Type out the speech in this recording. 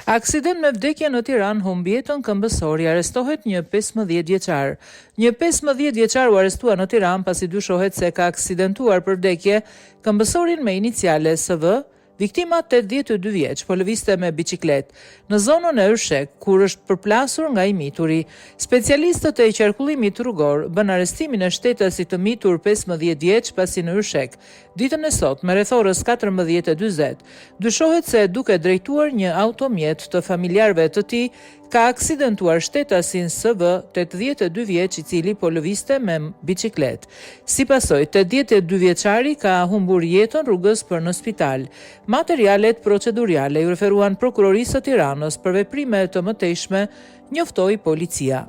Aksident me vdekje në Tiranë humbi jetën këmbësor, i arrestohet një 15 vjeçar. Një 15 vjeçar u arrestua në Tiranë pasi dyshohet se ka aksidentuar për vdekje këmbësorin me iniciale SV. Viktima 82 vjeç po lëvizte me biçikletë në zonën e Yrshek, kur është përplasur nga i mituri. Specialistët e qarkullimit rrugor bën arrestimin e shtetasit të mitur 15 vjeç pasi në Yrshek, ditën e sotme me rreth orës 14:40, dyshohet se duke drejtuar një automjet të familjarëve të tij, ka aksidentuar shtetasin SV 82 vjeç, i cili po lëvizte me biçikletë. Si pasojë, 82 vjeçari ka humbur jetën rrugës për në spital. Materialet procedurale ju referuan prokurorisë së Tiranës, për veprime të mëtejshme njoftoi policia.